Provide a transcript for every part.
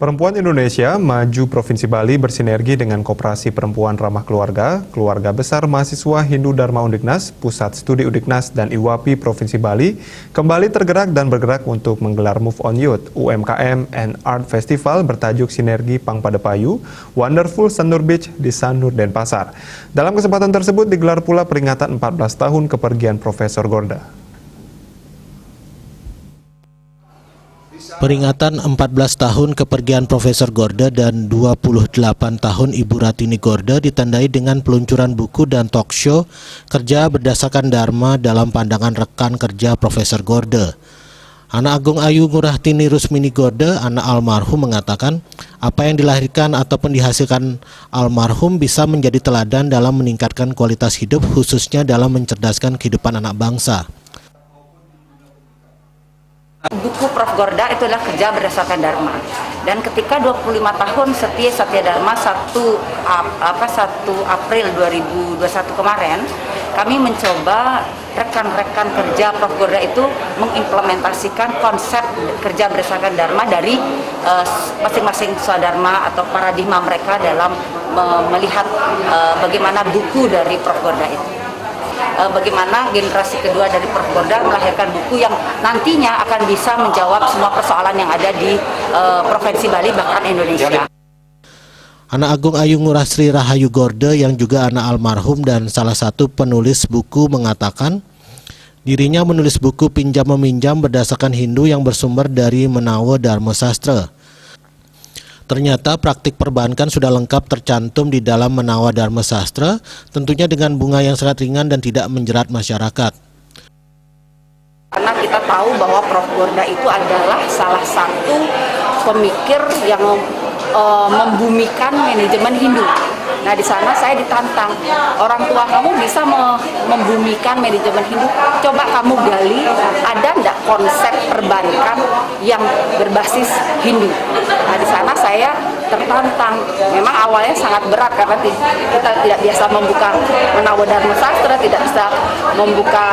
Perempuan Indonesia Maju Provinsi Bali bersinergi dengan Koperasi Perempuan Ramah Keluarga, Keluarga Besar Mahasiswa Hindu Dharma Undiknas, Pusat Studi Undiknas, dan IWAPI Provinsi Bali kembali tergerak dan bergerak untuk menggelar Move On Youth UMKM and Art Festival bertajuk Sinergi Pangpadepayu Wonderful Sanur Beach di Sanur, Denpasar. Dalam kesempatan tersebut digelar pula peringatan 14 tahun kepergian Profesor Gorda. Peringatan 14 tahun kepergian Profesor Gorda dan 28 tahun Ibu Ratini Gorda ditandai dengan peluncuran buku dan talk show Kerja Berdasarkan Dharma dalam pandangan rekan kerja Profesor Gorda. Anak Agung Ayu Ngurahti Rusmini Gorda, anak almarhum, mengatakan apa yang dilahirkan ataupun dihasilkan almarhum bisa menjadi teladan dalam meningkatkan kualitas hidup, khususnya dalam mencerdaskan kehidupan anak bangsa. Buku Prof. Gorda itu adalah Kerja Berdasarkan Dharma, dan ketika 25 tahun Satya Dharma 1 April 2021 kemarin, kami mencoba rekan-rekan kerja Prof. Gorda itu mengimplementasikan konsep kerja berdasarkan Dharma dari masing-masing swadharma atau paradigma mereka dalam melihat bagaimana buku dari Prof. Gorda itu. Bagaimana generasi kedua dari Prof. Gorda melahirkan buku yang nantinya akan bisa menjawab semua persoalan yang ada di Provinsi Bali bahkan Indonesia. Anak Agung Ayu Ngurahti Rahayu Gorda yang juga anak almarhum dan salah satu penulis buku mengatakan dirinya menulis buku Pinjam Meminjam berdasarkan Hindu yang bersumber dari Menawa Dharma Sastra. Ternyata praktik perbankan sudah lengkap tercantum di dalam Menawa Dharma Sastra, tentunya dengan bunga yang sangat ringan dan tidak menjerat masyarakat. Karena kita tahu bahwa Prof. Gorda itu adalah salah satu pemikir yang membumikan manajemen Hindu. Nah, di sana saya ditantang, orang tua kamu bisa membumikan manajemen Hindu, coba kamu gali, ada enggak konsep perbankan yang berbasis Hindu. Nah, di sana saya tertantang. Memang awalnya sangat berat karena kita tidak biasa membuka Menawa Dharma Sastra, tidak bisa membuka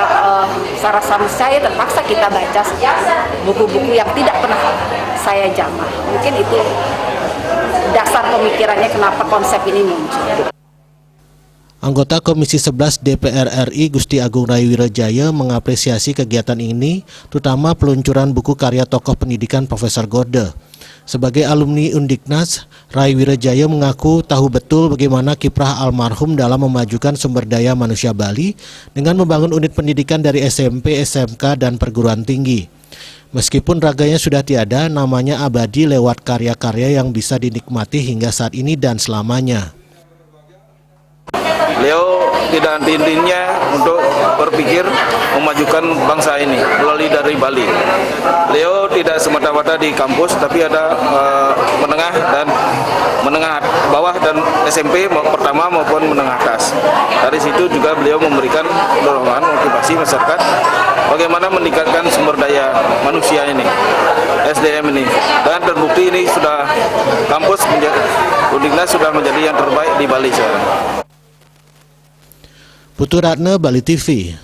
Sarasamsaya, terpaksa kita baca buku-buku yang tidak pernah saya jamah. Mungkin itu dasar pemikirannya kenapa konsep ini muncul. Anggota Komisi 11 DPR RI Gusti Agung Rai Wirajaya mengapresiasi kegiatan ini, terutama peluncuran buku karya tokoh pendidikan Profesor Gorda. Sebagai alumni Undiknas, Rai Wirajaya mengaku tahu betul bagaimana kiprah almarhum dalam memajukan sumber daya manusia Bali dengan membangun unit pendidikan dari SMP, SMK, dan perguruan tinggi. Meskipun raganya sudah tiada, namanya abadi lewat karya-karya yang bisa dinikmati hingga saat ini dan selamanya. Beliau tidak henti-hentinya untuk berpikir memajukan bangsa ini melalui dari Bali. Beliau tidak semata-mata di kampus, tapi ada menengah bawah dan SMP pertama maupun menengah atas. Dari situ juga beliau memberikan dorongan motivasi masyarakat bagaimana meningkatkan sumber daya manusia ini, SDM ini, dan terbukti ini sudah kampus Undiknas sudah menjadi yang terbaik di Bali sekarang. Putu Ratna, Bali TV.